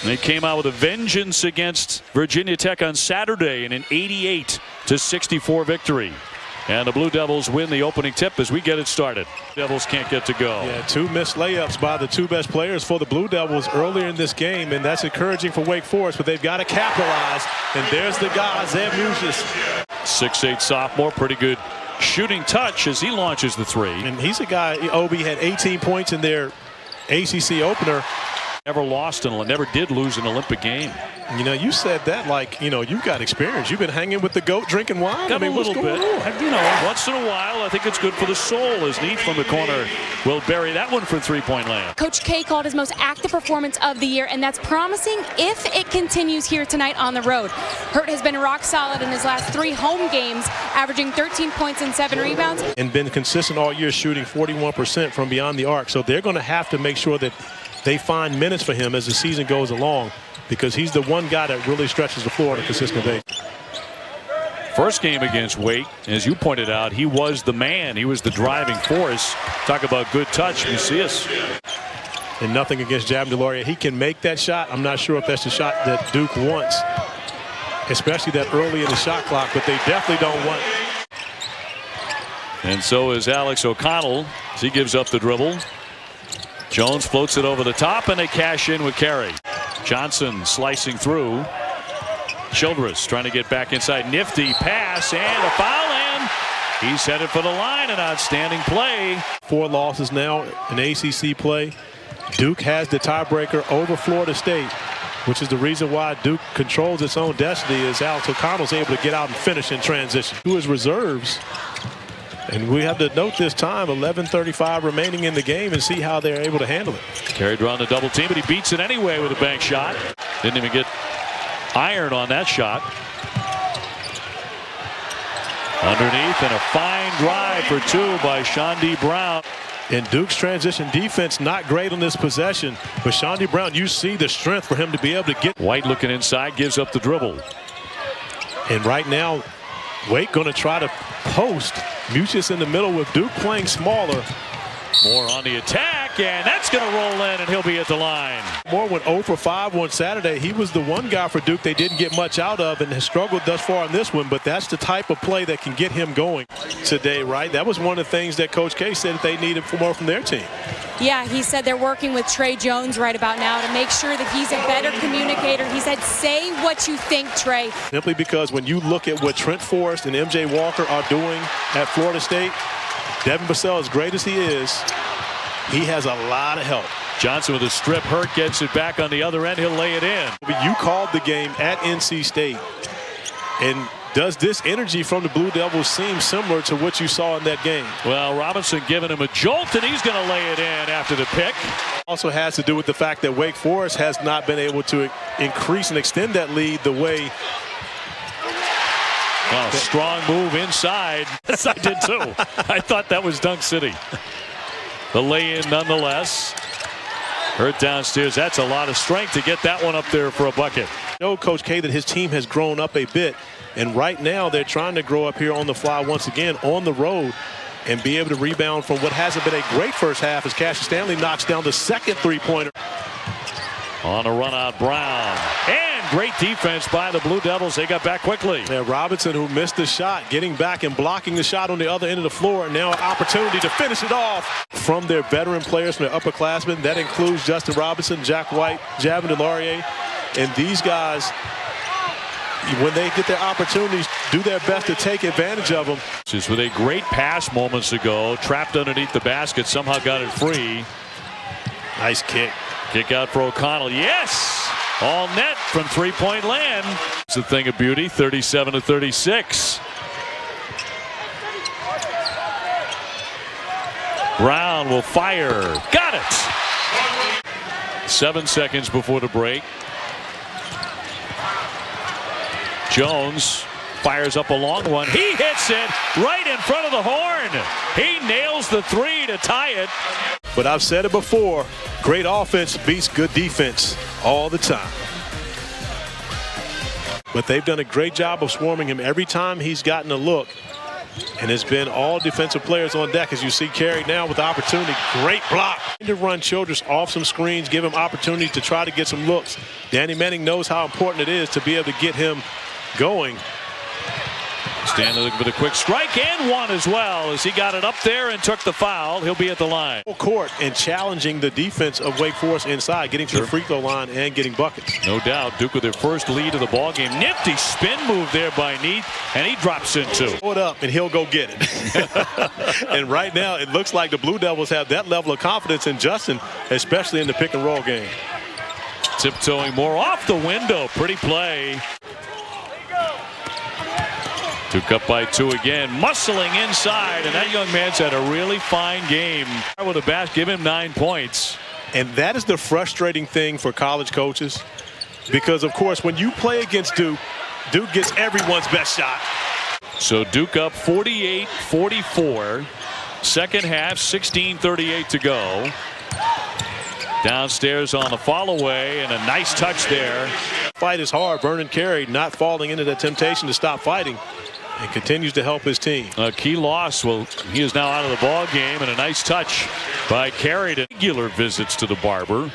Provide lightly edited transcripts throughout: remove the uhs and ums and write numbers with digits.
They came out with a vengeance against Virginia Tech on Saturday in an 88-64 victory. And the Blue Devils win the opening tip as we get it started. Devils can't get to go. Yeah, 2 missed layups by the 2 best players for the Blue Devils earlier in this game, and that's encouraging for Wake Forest, but they've got to capitalize. And there's the guy, Zeb Mucius. 6'8" sophomore, pretty good shooting touch as he launches the 3. And he's a guy, Obi had 18 points in their ACC opener. Never lost and never did lose an Olympic game. You know, you said that like, you know, you've got experience. You've been hanging with the GOAT drinking wine. Got a little bit. You know, once in a while, I think it's good for the soul as Neath from the corner will bury that one for 3-point land. Coach K called his most active performance of the year, and that's promising if it continues here tonight on the road. Hurt has been rock solid in his last 3 home games, averaging 13 points and 7 rebounds. And been consistent all year, shooting 41% from beyond the arc. So they're going to have to make sure that they find minutes for him as the season goes along, because he's the one guy that really stretches the floor on a consistent basis. First game against Wake, as you pointed out, he was the man. He was the driving force. Talk about good touch, Mucius. And nothing against Javin DeLaurier. He can make that shot. I'm not sure if that's the shot that Duke wants, especially that early in the shot clock, but they definitely don't want. And so is Alex O'Connell as he gives up the dribble. Jones floats it over the top, and they cash in with Carey. Johnson slicing through. Childress trying to get back inside. Nifty pass and a foul, and he's headed for the line. An outstanding play. 4 losses now in ACC play. Duke has the tiebreaker over Florida State, which is the reason why Duke controls its own destiny, is Alex O'Connell's able to get out and finish in transition. To his reserves. And we have to note this time, 11:35 remaining in the game, and see how they're able to handle it. Carried around the double team, but he beats it anyway with a bank shot. Didn't even get iron on that shot. Underneath, and a fine drive for 2 by Chaundee Brown. And Duke's transition defense not great on this possession, but Chaundee Brown, you see the strength for him to be able to get. White looking inside, gives up the dribble. And right now, Wake going to try to post. Mucius in the middle with Duke playing smaller. Moore on the attack, and that's going to roll in, and he'll be at the line. Moore went 0 for 5 on Saturday. He was the one guy for Duke they didn't get much out of and has struggled thus far in this one, but that's the type of play that can get him going today, right? That was one of the things that Coach K said that they needed more from their team. Yeah, he said they're working with Tre Jones right about now to make sure that he's a better communicator. He said, say what you think, Tre. Simply because when you look at what Trent Forrest and MJ Walker are doing at Florida State, Devin Vassell, as great as he is, he has a lot of help. Johnson with a strip. Hurt gets it back on the other end. He'll lay it in. You called the game at NC State. And does this energy from the Blue Devils seem similar to what you saw in that game? Well, Robinson giving him a jolt, and he's going to lay it in after the pick. Also has to do with the fact that Wake Forest has not been able to increase and extend that lead the way. Oh, strong move inside. Yes, I did too. I thought that was Dunk City. The lay-in nonetheless. Hurt downstairs. That's a lot of strength to get that one up there for a bucket. Know Coach K that his team has grown up a bit, and right now they're trying to grow up here on the fly once again on the road and be able to rebound from what hasn't been a great first half as Cassius Stanley knocks down the second three-pointer. On a run out, Brown. And great defense by the Blue Devils. They got back quickly. Yeah, Robinson, who missed the shot, getting back and blocking the shot on the other end of the floor. Now an opportunity to finish it off from their veteran players, from their upperclassmen. That includes Justin Robinson, Jack White, Javin DeLaurier. And these guys, when they get their opportunities, do their best to take advantage of them. Just with a great pass moments ago, trapped underneath the basket, somehow got it free. Nice kick. Kick out for O'Connell. Yes! All net from three-point land. It's a thing of beauty, 37-36. Brown will fire. Got it! 7 seconds before the break. Jones fires up a long one. He hits it right in front of the horn. He nails the three to tie it. But I've said it before, great offense beats good defense all the time. But they've done a great job of swarming him every time he's gotten a look. And it's been all defensive players on deck as you see Carey now with the opportunity. Great block. To run Childress off some screens, give him opportunity to try to get some looks. Danny Manning knows how important it is to be able to get him going. Stanley looking for the quick strike and one as well as he got it up there and took the foul. He'll be at the line. Court and challenging the defense of Wake Forest inside, getting to the free throw line and getting buckets. No doubt. Duke with their first lead of the ball game. Nifty spin move there by Neath, and he drops in two. Throw it up and he'll go get it. And right now it looks like the Blue Devils have that level of confidence in Justin, especially in the pick and roll game. Tiptoeing more off the window. Pretty play. Duke up by two again, muscling inside, and that young man's had a really fine game. With a bat, give him 9 points. And that is the frustrating thing for college coaches, because of course when you play against Duke, Duke gets everyone's best shot. So Duke up 48-44. Second half, 16:38 to go. Downstairs on the follow away, and a nice touch there. Fight is hard. Vernon Carey not falling into that temptation to stop fighting, and continues to help his team. A key loss. Well, he is now out of the ball game, and a nice touch by Carey to regular visits to the barber.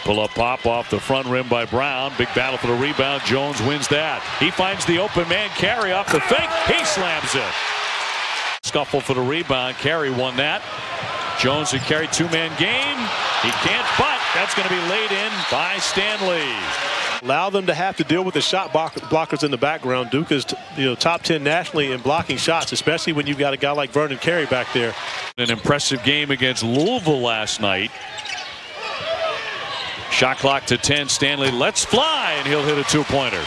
Pull up pop off the front rim by Brown. Big battle for the rebound. Jones wins that. He finds the open man. Carey off the fake. He slams it. Scuffle for the rebound. Carey won that. Jones and Carey two-man game. He can't, but that's going to be laid in by Stanley. Allow them to have to deal with the shot blockers in the background. Duke is top 10 nationally in blocking shots, especially when you've got a guy like Vernon Carey back there. An impressive game against Louisville last night. Shot clock to 10. Stanley lets fly, and he'll hit a two-pointer.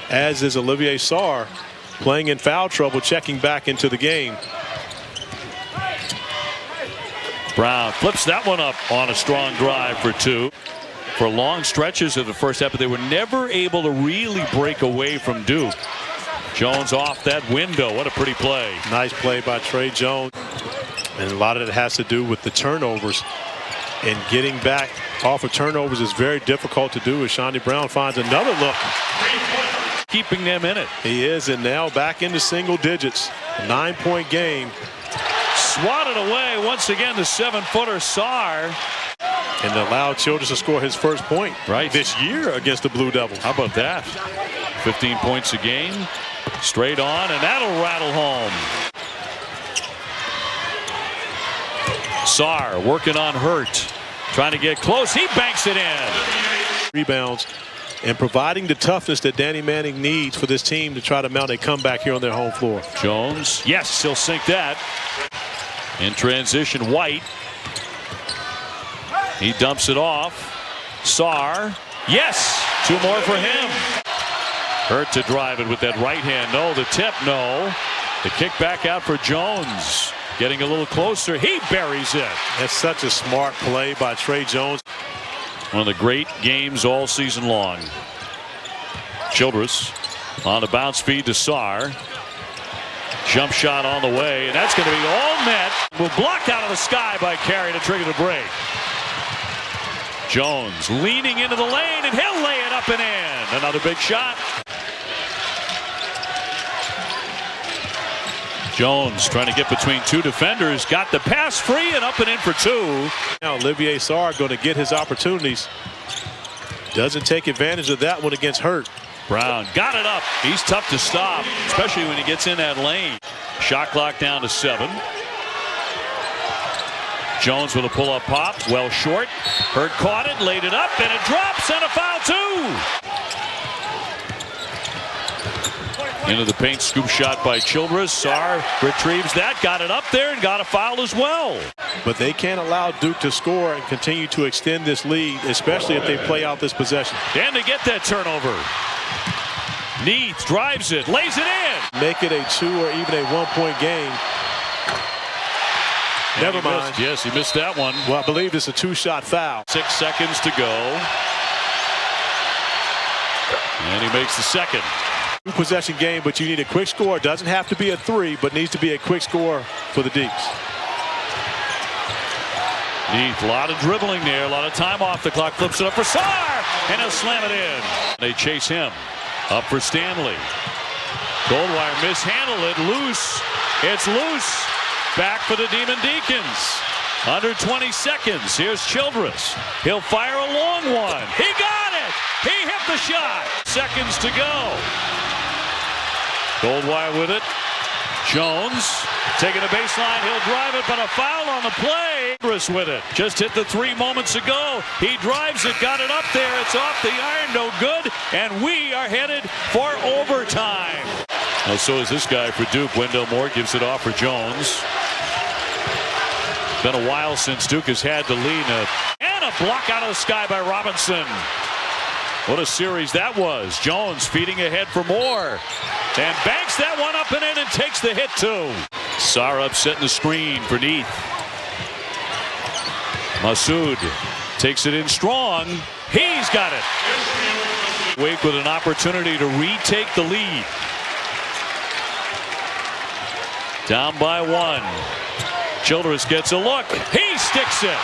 As is Olivier Sarr, playing in foul trouble, checking back into the game. Brown flips that one up on a strong drive for two. For long stretches of the first half, but they were never able to really break away from Duke. Jones off that window. What a pretty play. Nice play by Tre Jones. And a lot of it has to do with the turnovers. And getting back off of turnovers is very difficult to do as Chaundee Brown finds another look. Keeping them in it. He is, and now back into single digits. 9-point game. Swatted away once again, the 7-footer Sarr. And allowed Childress to score his first point this year against the Blue Devils. How about that? 15 points a game. Straight on, and that'll rattle home. Sarr working on Hurt. Trying to get close. He banks it in. Rebounds and providing the toughness that Danny Manning needs for this team to try to mount a comeback here on their home floor. Jones, yes, he'll sink that. In transition, White. He dumps it off. Sarr, yes, two more for him. Hurt to drive it with that right hand. No, the tip, no. The kick back out for Jones. Getting a little closer. He buries it. That's such a smart play by Tre Jones. One of the great games all season long. Childress on the bounce feed to Sarr. Jump shot on the way, and that's going to be all net. Will blocked out of the sky by Carey to trigger the break. Jones leaning into the lane, and he'll lay it up and in. Another big shot. Jones trying to get between two defenders. Got the pass free and up and in for two. Now Olivier Sarr going to get his opportunities. Doesn't take advantage of that one against Hurt. Brown got it up. He's tough to stop, especially when he gets in that lane. Shot clock down to 7. Jones with a pull-up pop. Well short. Hurt caught it, laid it up, and it drops, and a foul too. Into the paint, scoop shot by Childress. Sarr retrieves that, got it up there, and got a foul as well. But they can't allow Duke to score and continue to extend this lead, especially if they play out this possession. And to get that turnover. Neath drives it, lays it in. Make it a 2 or even a 1-point game. And Never mind. Yes, he missed that one. Well, I believe it's a 2-shot foul. 6 seconds to go. And he makes the second. 2-possession game, but you need a quick score. It doesn't have to be a 3, but needs to be a quick score for the Deeks. Neath, a lot of dribbling there, a lot of time off the clock. Flips it up for Sarr, and he'll slam it in. They chase him. Up for Stanley. Goldwire mishandled it. Loose. It's loose. Back for the Demon Deacons. Under 20 seconds. Here's Childress. He'll fire a long one. He got it. He hit the shot. Seconds to go. Goldwire with it. Jones taking the baseline. He'll drive it, but a foul on the play. Childress with it. Just hit the three moments ago. He drives it. Got it up there. It's off the iron. No good. And we are headed for overtime. Well, so is this guy for Duke. Wendell Moore gives it off for Jones. Been a while since Duke has had the lead. And a block out of the sky by Robinson. What a series that was. Jones feeding ahead for Moore. And banks that one up and in and takes the hit too. Sarr up setting the screen for Neath. Masood takes it in strong. He's got it. Wake with an opportunity to retake the lead. Down by one. Childress gets a look. He sticks it.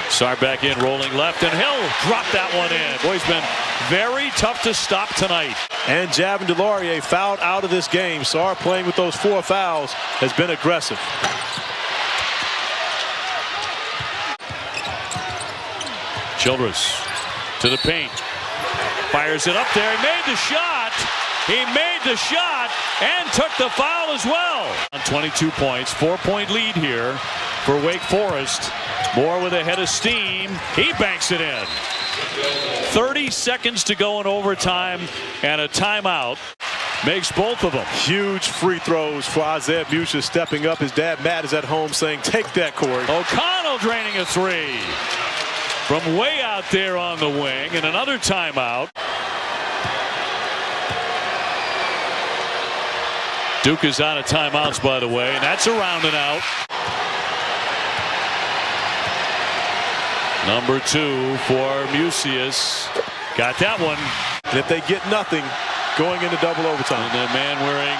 Sarr back in, rolling left, and he'll drop that one in. Boy, he's been very tough to stop tonight. And Javin DeLaurier fouled out of this game. Sarr playing with those 4 fouls has been aggressive. Childress to the paint. Fires it up there. He made the shot. He made the shot and took the foul as well. On 22 points, 4-point lead here for Wake Forest. Moore with a head of steam. He banks it in. 30 seconds to go in overtime, and a timeout makes both of them. Huge free throws for Isaiah Mucius stepping up. His dad Matt is at home saying, take that, Corey. O'Connell draining a three from way out there on the wing, and another timeout. Duke is out of timeouts, by the way, and that's a round and out. Number 2 for Mucius. Got that one. And if they get nothing, going into double overtime. And the man wearing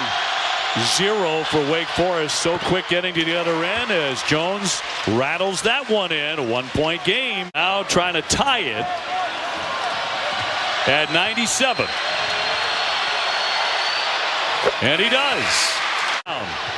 0 for Wake Forest, so quick getting to the other end as Jones rattles that one in. A 1-point game. Now trying to tie it at 97. And he does.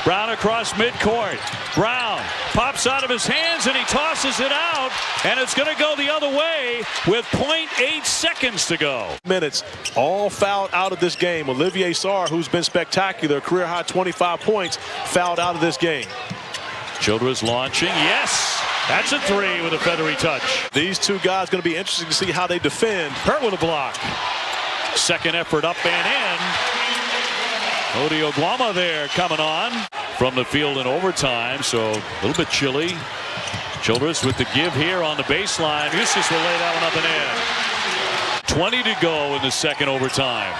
Brown across midcourt. Brown pops out of his hands and he tosses it out, and it's going to go the other way with 0.8 seconds to go. Minutes all fouled out of this game. Olivier Sarr, who's been spectacular, career high 25 points, fouled out of this game. Childress launching. Yes, that's a 3 with a feathery touch. These two guys going to be interesting to see how they defend. Hurt with a block. Second effort up and in. Odi Oguama there coming on from the field in overtime, so a little bit chilly. Childress with the give here on the baseline. Mucius will lay that one up and in. 20 to go in the second overtime.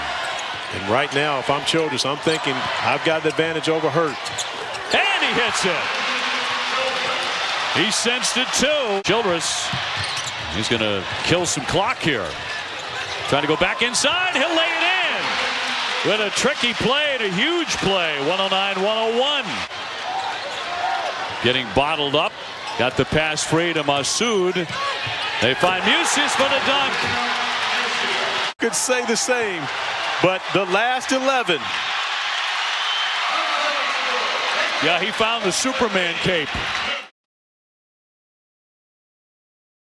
And right now, if I'm Childress, I'm thinking I've got the advantage over Hurt. And he hits it. He sensed it too. Childress, he's going to kill some clock here. Trying to go back inside. He'll lay it in. With a tricky play and a huge play. 109-101. Getting bottled up. Got the pass free to Masood. They find Mucius for the dunk. Could say the same, but the last 11. Yeah, he found the Superman cape.